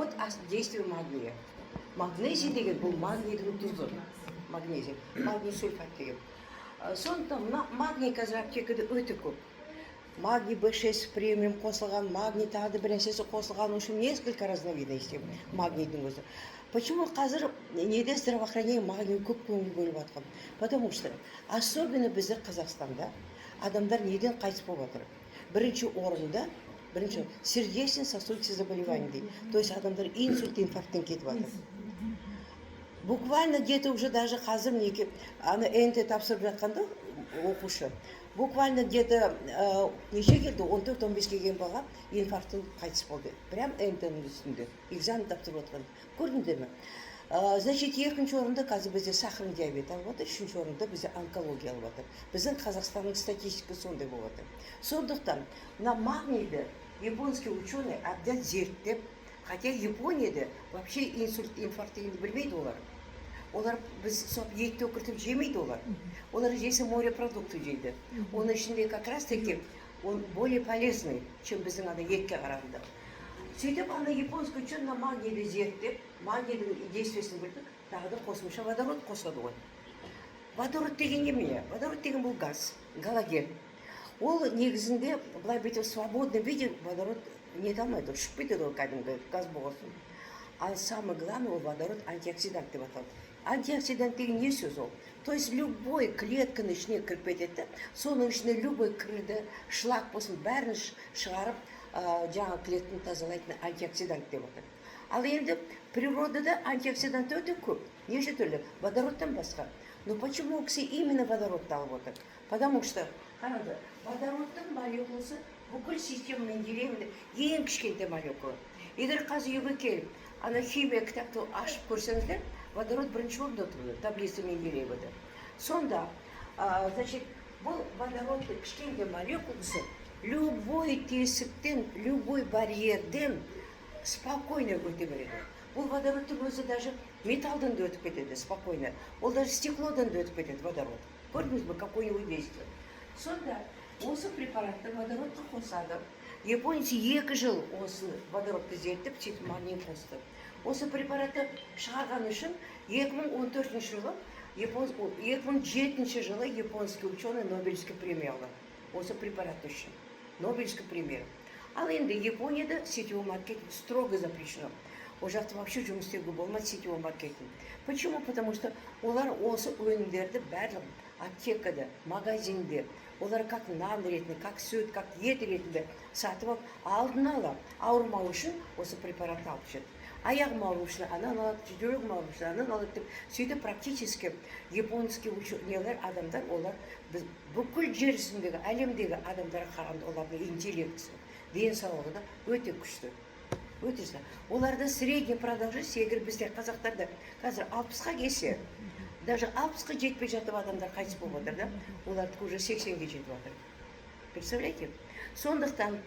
Водород действие магния. Магнезий деген бұл магнийдің тұзы. Магнезий. Магний сульфат деген. Сондықтан мына магний қазір аптекада өте көп. Магний B6 премиум қосылған, магний тағы бір нәрсесі қосылған, үшін несколько разновидностей магнийдің өзі. Почему қазір неде здравоохранение магний көп көңіл бөліп жатқан? Потому что особенно бізде Қазақстанда адамдар неден қайтыс болып жатыр? Бірінші орында сердечно-сосудистые заболевания дейді. То есть адамдар инсульт, инфаркттен кетіп жатыр. Буквально где-то уже даже қазір неке ана НТ тапсырып жатқанда оқушы. Буквально где-то неше келді? 14-15 келген бала инфаркттен қайтыс болды. Прям НТ-ның үстінде. Экзамен тапсырып отқан. Көрдіңдер ме? Значит, екінші орында қазір бізде сахарный диабет алып отыр, үшінші орында бізде онкология алып отыр. Біздің Қазақстанның статистикасы сондай болып отыр. Сондықтан мына магнийді японский ученый әбден зерттеп, хотя Японияда вообще инсульт, инфаркт дегенді білмейді олар. Олар біз соп етті өкіртіп жемейді олар. Олар жесе морепродукты жейді. Оның ішінде как раз таки он более полезный, чем біздің ана етке қарағанда. Сөйтіп ана японский ученый магнийді зерттеп, магнийдің действиесін білдік, тағы да қосымша водород қосады ғой. Водород деген неме? Водород деген бұл газ, галоген. Ол негізінде былай бүйтіп в свободном виде водород не дамайды, ұшып кетеді ол кәдімгі газ болғасын. А самое главное, ол водород антиоксидант деп аталады. Антиоксидант деген не сөз ол? То есть любой клетканың ішіне кіріп кетеді, соның ішіне любой кірді, шлак болсын, бәрін шығарып, жаңа клетканы тазалайтын антиоксидант деп отыр. Ал енді природада антиоксидант өте көп. Неше түрлі? Водородтан басқа. Но почему кісі именно водородты алып отыр? Потому что, қарады, водородтың молекуласы бүкіл система Менделеевның ең кішкентай молекула. Егер қазір үйге келіп, ана химия кітапты ашып көрсеңіздер, водород бірінші орында тұрды, таблица Менделеевада. Сонда, значит, бұл водородты кішкентай молекуласы любой тесіктен, любой барьерден спокойно өте береді. Бұл водородтың өзі даже металдан да өтіп кетеді спокойно. Ол даже стеклодан да өтіп кетеді водород. Көрдіңіз бе, какое-нибудь действие. Сонда осы препаратты водородты қосады. Японец 2 жыл осы водородты зерттеп, сөйтіп магний қосты. Осы препаратты шығарған үшін 2014 жылы, 2007 жылы японский ученый Нобелевский премия алды. Осы препарат үшін. Нобелевский премия. Ал енді Японияда сетевой маркетинг строго запрещено. Ол жақта вообще жұмыс істеуге болмайды сетевой маркетинг. Почему? Потому что олар осы өнімдерді барлық аптекада, магазинде, олар как нан ретінде, как сүт, как ет ретінде сатып алып, алдын ала ауырмау үшін осы препаратты алып жүреді. Аяғым ауыру үшін анан алады, жүрегім ауыру үшін анан алады деп, сөйтіп практически японский ученыйлар, адамдар, олар бүкіл жер жүзіндегі, әлемдегі адамдарға қарағанда олардың интеллектісі, денсаулығы да өте күшті. Өтесін. Оларда средний продолжительность, егер бізде қазақтарда қазір 60-қа келсе, даже 60-қа жетпей жатып адамдар қайтыс болып отыр да, олардікі уже 80-ге жетіп отыр. Представляете? Сондықтан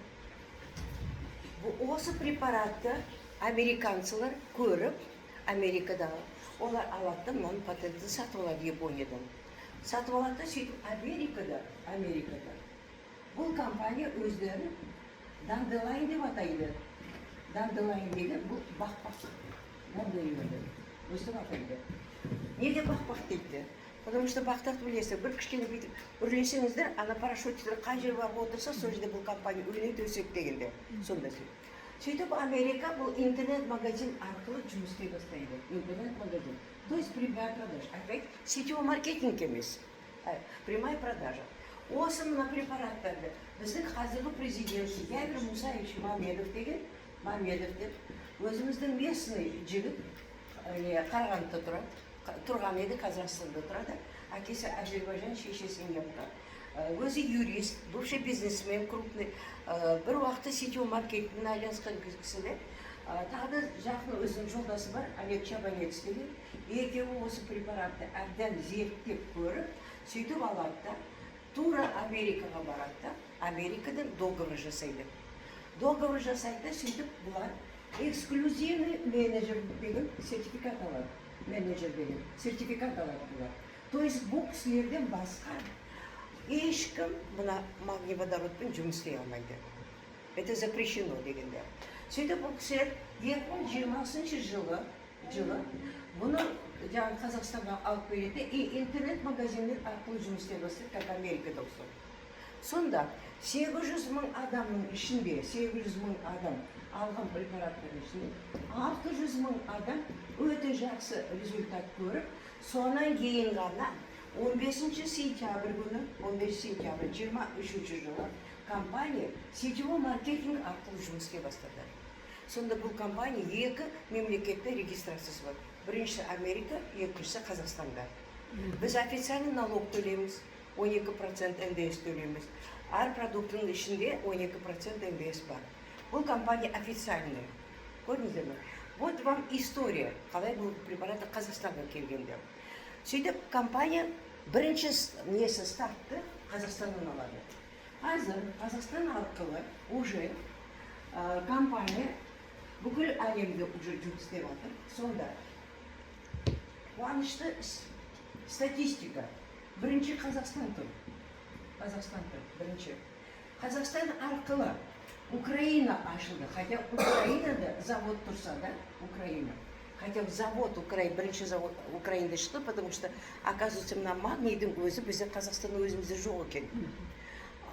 осы препаратты американцылар көріп, Америкадағы, олар алады, мынаны патентті сатып алады Япониядан. Сатып алады, сөйтіп Америкада бұл компания өздері Dandelion деп атайды. Dandelion деген бұл бақпақ. Dandelion өстіп атайды. Неге бақпақ дейді? Потому что бақтақты білесіз, бір кішкене бүйтіп үрлесеңіздер, ана парашюттер қай жер барып отырса, сол жерде бұл компания үйленеді өсек дегенде. Сонда сөйтіп Америка бұл интернет-магазин арқылы жұмыс істей бастайды. Интернет-магазин. То есть прямая продажа. Опять сетевой маркетинг емес. Прямая продажа. Осы мына препараттарды біздің қазіргі президент Явер Мусаевич Мамедов деген, өзіміздің местный жігіт Қарағандыда тұрған еді, Қазақстанда тұрады. Әкесі Әзербайжан, шешесі Индияда. Өзі юрист, бывший бизнесмен крупный. Бір уақытта сетевой маркетингпен айналысқан кісілер. Тағы да жақын өзінің жолдасы бар, Олег Чабанец деген. Екеуі осы препаратты әбден зерттеп көріп, сөйтіп алады да, тура Америкаға барады да, Америкадан договор жасайды. Договор жасайды, сөйтіп бұлар эксклюзивный менеджер деген сертификат алады. Менеджер деген сертификат алады бұлар. То есть бұл кісілерден басқа ешкім мына магний водородпен жұмыс істей алмайды. Это запрещено дегенде. Сөйтіп бұл кісілер 2020 жылы бұны жаңағы Қазақстанға алып береді и интернет-магазиндер арқылы жұмыс істей бастайды, как Америкада ұқсап. Сонда 800 мың адамның ішінде, 800 мың адам алған препараттардың ішінде 600 мың адам өте жақсы результат көріп, сонан кейін ғана 15 сентябрь күні, 15 сентябрь 23 жылы компания сетевой маркетинг арқылы жұмыс істей бастады. Сонда бұл компания екі мемлекетте регистрациясы бар. Біріншісі Америка, екіншісі Қазақстанда. Біз официальный налог төлейміз, 12% НДС төлейміз. Әр продуктының ішінде 12% НДС бар. Бұл компания официальный. Көрдіңіздер ме? Вот вам история, қалай бұл препараты Қазақстанға келгенде. Сөйтіп компания бірінші несі стартты Қазақстаннан алады. Қазір Қазақстан арқылы уже компания бүкіл әлемде уже жұмыс істеп жатыр. Сонда қуанышты статистика. Бірінші Қазақстан тұр. Бірінші. Қазақстан арқылы Украина ашылды. Хотя Украинада завод тұрса да, Украина. Хотя завод бірінші завод Украинада шықты, потому что, оказывается, мына магнийдің өзі бізде Қазақстан өзімізде жоқ екен.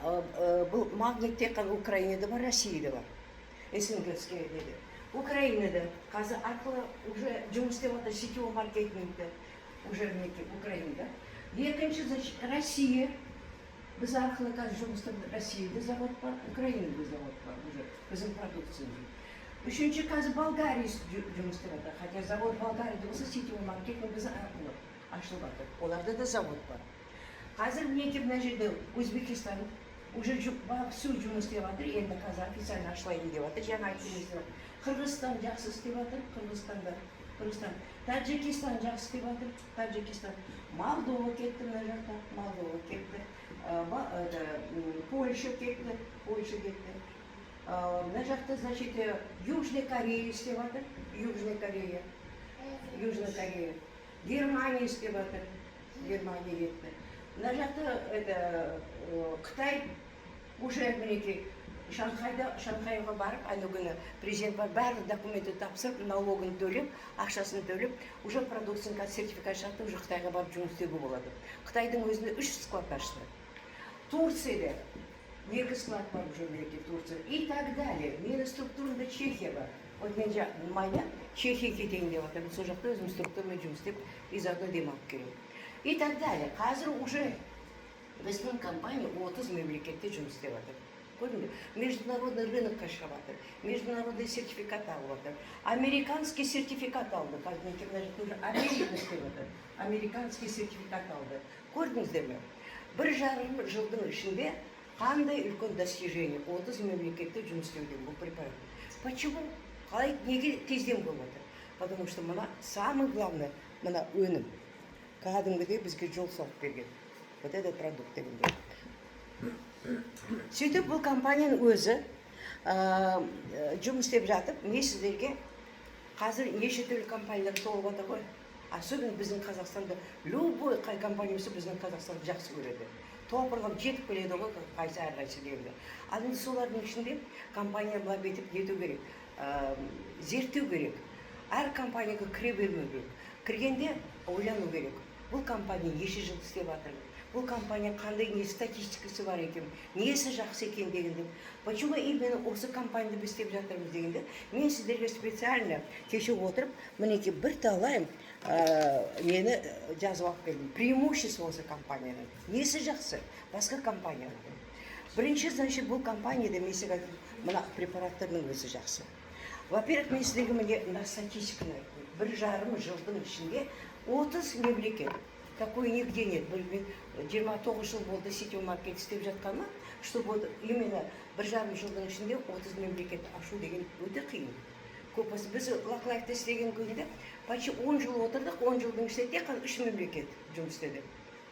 Бұл магний тек қана Украинада бар, Россияда бар. СНГ-ская деді. Украинада қазір арқылы уже жұмыс істеп жатыр сетевой маркетингті уже мінекей Украинада. Екінші, Россия. Біз арқылы қазір жұмыс істеп Россияда завод бар, Украинада завод бар уже біздің продукциямыз. Үшінші, қазір Болгария жұмыс істеп жатыр. Хотя завод Болгарияда болса сетевой маркетинг біз арқылы ашылып жатыр. Оларда да завод бар. Қазір мінекей мына жерде Өзбекистан уже всю жұмыс істеп жатыр, енді қазір официально ашылайын деп жатыр, жаңа айтыңыздар. Қырғызстан жақсы істеп жатыр, Қырғызстан. Таджикистан жақсы істеп жатыр, Таджикистан. Молдова кетті мына жақта, Молдова кетті. Польша кетті. Мына жақта, значит, Южная Корея істеп жатыр, Южная Корея. Германия істеп жатыр, Германия кетті. Мына жақта Қытай уже мінекей Шанхайға барып, ана күні президент бар, барлық документті тапсырып, налогын төлеп, ақшасын төлеп, уже продукцияның сертификат шарты уже Қытайға барып жұмыс істеуге болады. Қытайдың өзінде 3 склад ашты. Турцияда 2 склад бар уже мінекей Турция и так далее. Менің структурымда Чехия бар. Вот мен майда Чехия кетейін деп жатырмын. Сол жақта өзім структурмен жұмыс істеп, и заодно демалып келемін. И так далее. Қазір уже біздің компания 30 мемлекетте жұмыс істеп жатыр. Көрдіңіз? Международный рынокқа шығып жатыр. Международный сертификат алып жатыр. Американский сертификат алды. Қазір уже Америка істеп жатыр. Американский сертификат алды. Көрдіңіздер ме? 1,5 жылдың ішінде қандай үлкен достижение 30 мемлекетте жұмыс істеуден бұл препарат. Почему? Қалай неге тезден болып жатыр? Потому что мына самый главный мына өнім. Кәдімгідей бізге жол салып берген. Вот этот продукт дегенде. Сөйтіп бұл компанияның өзі жұмыс істеп жатып, мен сіздерге қазір неше түрлі компаниялар толып жатыр ғой. Особенно біздің Қазақстанда любой қай компания болса біздің Қазақстанды жақсы көреді. Топырлап жетіп келеді ғой қайсы әрқайсы дегенде. Ал енді солардың ішінде компания былай бетіп нету керек, зерттеу керек. Әр компанияға кіре бермеу керек. Кіргенде ойлану керек. Бұл компания неше жыл істеп жатыр. Бұл компания қандай не статистикасы бар екен, несі жақсы екен дегенде. Почему именно осы компанияда біз істеп жатырмыз дегенде, мен сіздерге специально кеше отырып, мінекей бір талай мені жазып алып келдім. Преимущество осы компанияның. Несі жақсы? Басқа компанияның. Бірінші, значит, бұл компанияда мен сізге мына препараттардың өзі жақсы. Во-первых, мен сіздерге мына статистиканы 1,5 жылдың ішінде 30 мемлекет. Такой нигде нет. 29 жыл болды сетевой маркет істеп жатқанма, что вот именно 1,5 жылдың ішінде 30 мемлекет ашу деген өте қиын. Көпесі біз Лаклайфта істеген күнде почти 10 жыл отырдық, 10 жылдың ішінде тек қана 3 мемлекет жұмыс істеді.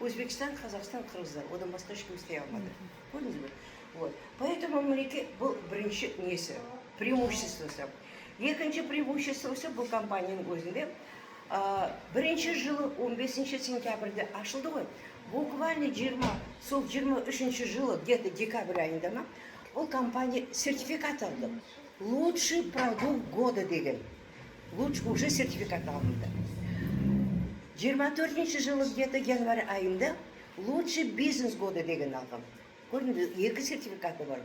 Өзбекстан, Қазақстан, Қырғыздар. Одан басқа ешкім істей алмады. Көрдіңіз бе? Вот. Поэтому мемлекет бұл бірінші несі, преимуществосы. Екінші преимуществосы бұл компанияның өзінде. Бірінші жылы 15 сентябрьде ашылды ғой. Буквально 23 жылы, где-то декабрь айында ма, бұл компания сертификат алды. лучший продукт года деген. Лучше уже сертификат алынды. 24 жылы где-то январь айында лучший бизнес года деген алған. Көрдіңіз, 2 сертификаты бар.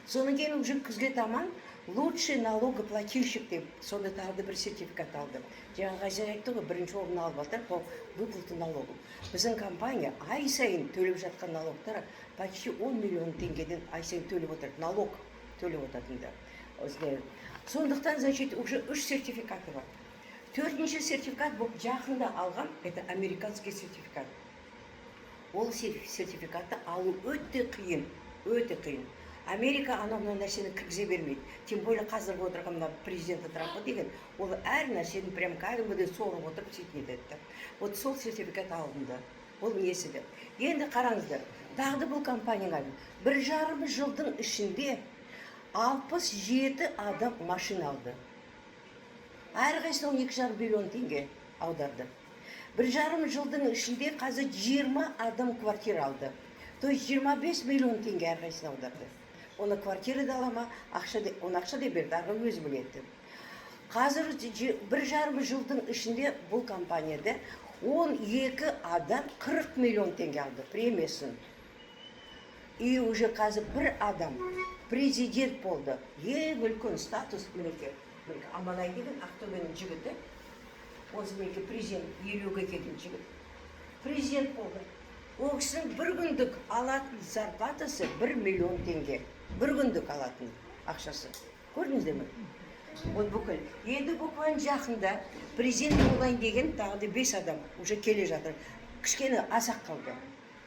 Содан кейін уже күзге таман лучший налогоплательщик деп, сонда тағы бір сертификат алды. Жаңағы Ғазия айтты ғой, бірінші орын алып жатыр по выплату налогов. Біздің компания ай сайын төлеп жатқан налогтар почти 10 миллион теңгеден ай сайын төлеп отыр, налог төлеп отырдыңдар. Сондықтан, значит, уже 3 сертификаты бар. 4-ші сертификат бұл жақында алған, это американский сертификат. Ол сертификатты алу өте қиын, өте қиын. Америка анау нәрсені кіргізе бермейді. Тем более қазіргі отырған президенті Трампа деген, ол әр нәрсені прям кәдімгідей соғып отырып сөйтіп етті. Вот сол сертификат алынды. Ол несі де. Енді қараңыздар, дағды бұл компанияға 1,5 жылдың ішінде 67 адам машина алды. Әрқайсына 2,5 миллион теңге аударды. 1,5 жылдың ішінде қазір 20 адам квартира алды. То есть 25 миллион теңге әрқайсына аударды. Оны квартира да алама, оны ақша да берді, ағы өзі біледі. Қазір 1,5 жылдың ішінде бұл компанияда 12 адам 40 миллион теңге алды премиясын. И уже қазір бір адам президент болды. Ең үлкен статус мінеке. Аманай деген Ақтөбенің жігіті. Осы мінеке президент, елуге келген жігіт. Президент болды. Ол кісінің бір күндік алатын зарплатасы 1 миллион теңге. Бір күндік алатын ақшасы. Көрдіңіздер ме? Вот бүкіл. Енді буквально жақында президент болайын деген тағы 5 адам уже келе жатыр. Кішкене асақ қалды.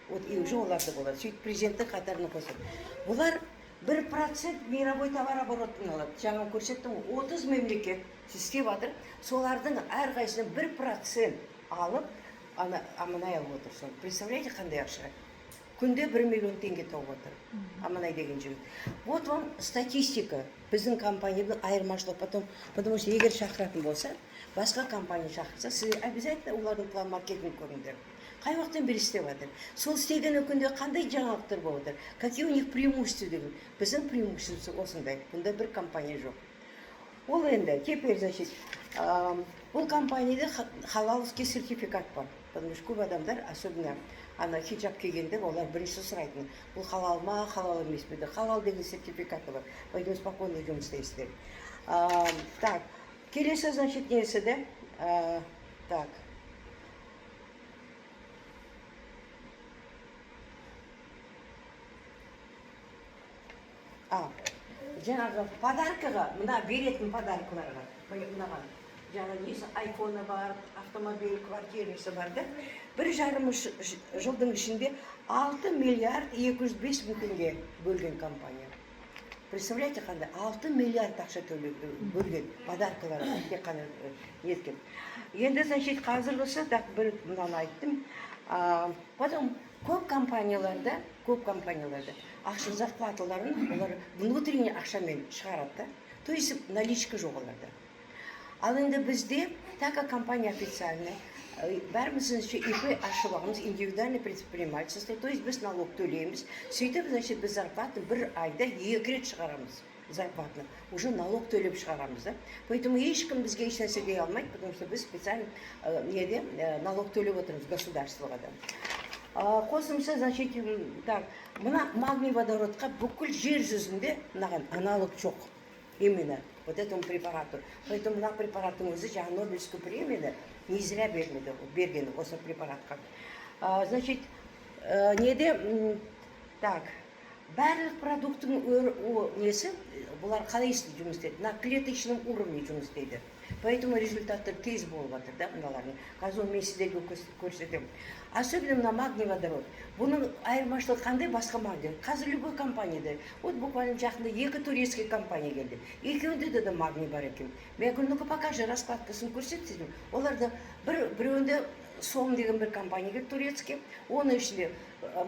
Вот и уже оларды болады. Сөйтіп президенттің қатарына қосады. Бұлар 1% мировой товар оборотын алады. Жаңа көрсеттім, 30 мемлекет істеп жатыр. Солардың әрқайсынан 1% алып, Аманай алып отыр. Представляете, қандай ақша? Күнде 1 миллион теңге тауып отыр. Аманай деген жігіт. Вот вам статистика. Біздің компанияның айырмашылығы. Потому что егер шақыратын болса, басқа компания шақырса, сіз обязательно олардың план маркетинг көріңдер. Қай уақыттан бері істеп жатыр. Сол істеген күнде қандай жаңалықтар болып отыр? Какие у них преимущества деген? Біздің преимуществосы осындай. Бұнда бір компания жоқ. Ол енді, теперь, значит, бұл компанияда халалский сертификат бар. Потому что көп адамдар, особенно хиджаб кигенде, олар бірінші сұрайтын. Бұл халал ма, халал емес пе? Халал деген сертификаты бар. Поэтому спокойно жұмыс істейсіздер. Так, келесі, значит, несі де? Так. Жаңағы подаркаға, мына беретін подаркаларға, мынаған, жаңағы несі, айфоны бар, автомобиль, квартирасы бар да, 1,5 жылдың ішінде 6 миллиард 205 мың теңге бөлген компания. Представляете, қандай? 6 миллиард ақша бөлген подаркаларға, тек қана неткен. Енді, значит, қазіргісі, так бір мынаны айттым. Потом көп компанияларда ақша зарплаталарын олар внутренний ақшамен шығарады. То есть наличка жоқ оларда. Ал енді бізде, так как компания официальная, бәріміз ИП ашып алғанбыз, индивидуальный предпринимательство, то есть біз налог төлейміз. Сөйтіп, значит, біз зарплатаны бір айда 2 рет шығарамыз. Зарплатны. Уже налог төлеп шығарамыз, да? Поэтому ешкім бізге еш нәрсе дей алмайды, потому что біз специально налог төлеп отырмыз государствоға да. Қосымша, значит, так, мына магний водородқа бүкіл жер жүзінде аналог жоқ. Именно вот этому препарату. Поэтому мына препараттың өзі жаңа Нобелевскую премияны не зря берген осы препаратқа. Значит, неде, так, барлық продукттың несі, бұлар қалай жұмыс істейді? На клеточном уровне жұмыс істейді. Поэтому результаттар тез болып жатыр, да, мыналардың. Қазір мен сіздерге көрсетемін. Особенно на магний водород. Бұның айырмашылығы қандай басқа магний? Қазір любой компанияда. Вот буквально жақында 2 турецкий компания келді. Екеуінде де магний бар екен. Мен ну-ка покажи, раскладкасын көрсетсем. Оларда біреуінде Сом деген бір компания келді, турецкий. Оның ішінде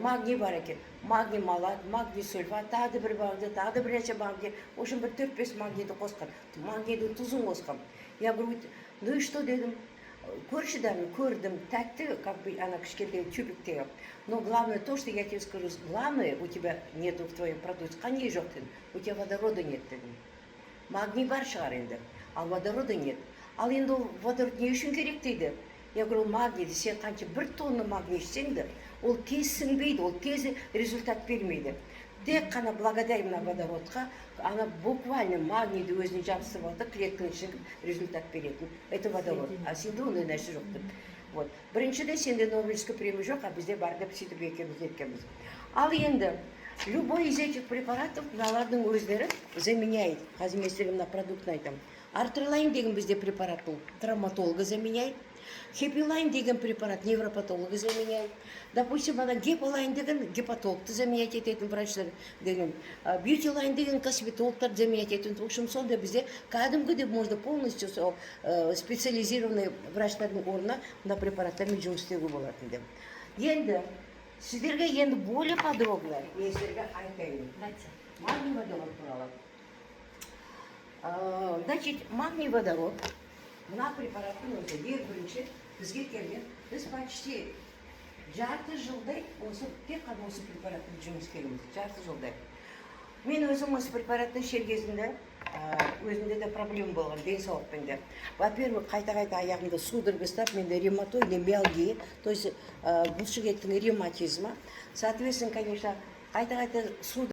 магний бар екен. Магний малат, магний сульфат, тағы бір багды, тағы бірнеше магний. В общем, бір 4-5 магнийді қосқан. Магнийдің тұзын қосқан. Я говорю, ну и что дедім? Көрдім, тәтті, как бы она кішкентай тюбиктегі. Но главное то, что я тебе скажу, главное, у тебя нету в твоем продукте, қане жоқ дедім, у тебя водорода нет дедім. магний бар шығар енді, ал водорода нет. Ал енді ол водород не үшін керек дейді? Я говорю, магнийді сен қанша 1 тонна магний ішсең де, ол тез сіңбейді, ол тез результат бермейді. Тек қана благодаря мына водородқа, ана буквально магнийді өзіне жабыстырып алды, клетканың ішінде результат беретін. Это водород. А сенде ондай нәрсе жоқ деп. Вот. Біріншіден сенде Нобелевский премия жоқ, а бізде бар деп сөйтіп екеуміз неткенбіз. Ал енді любой из этих препаратов мыналардың өздері заменяет. Қазір мен сізге мына продуктын айтамын. Артрилайн деген бізде препарат бұл травматолога заменяет. Хепилайн деген препарат невропатолога заменяет. Допустим, ана гепалайн деген гепатологты заменять ететін врачтар деген. Бьютилайн деген косметологтар заменять ететін. В общем, сонда бізде кәдімгі деп можно полностью специализированный врачтардың орнына мына препараттармен жұмыс істеуге болатын деп. Енді сіздерге енді более подробно мен сіздерге айтайын. Магний водород туралы. Значит, магний водород мына препараттың өзі ең бірінші бізге келген. Біз почти жарты жылдай тек қана осы препараттың жұмыс істегенбіз. Жарты жылдай. Мен өзім осы препаратты ішер кезінде өзімде де проблема болған денсаулықпен де. Во-первых, қайта-қайта аяғымда судорога ұстап, менде ревматоидная миалгия, то есть бұлшық еттің ревматизмі. Соответственно, конечно, қайта-қайта судорога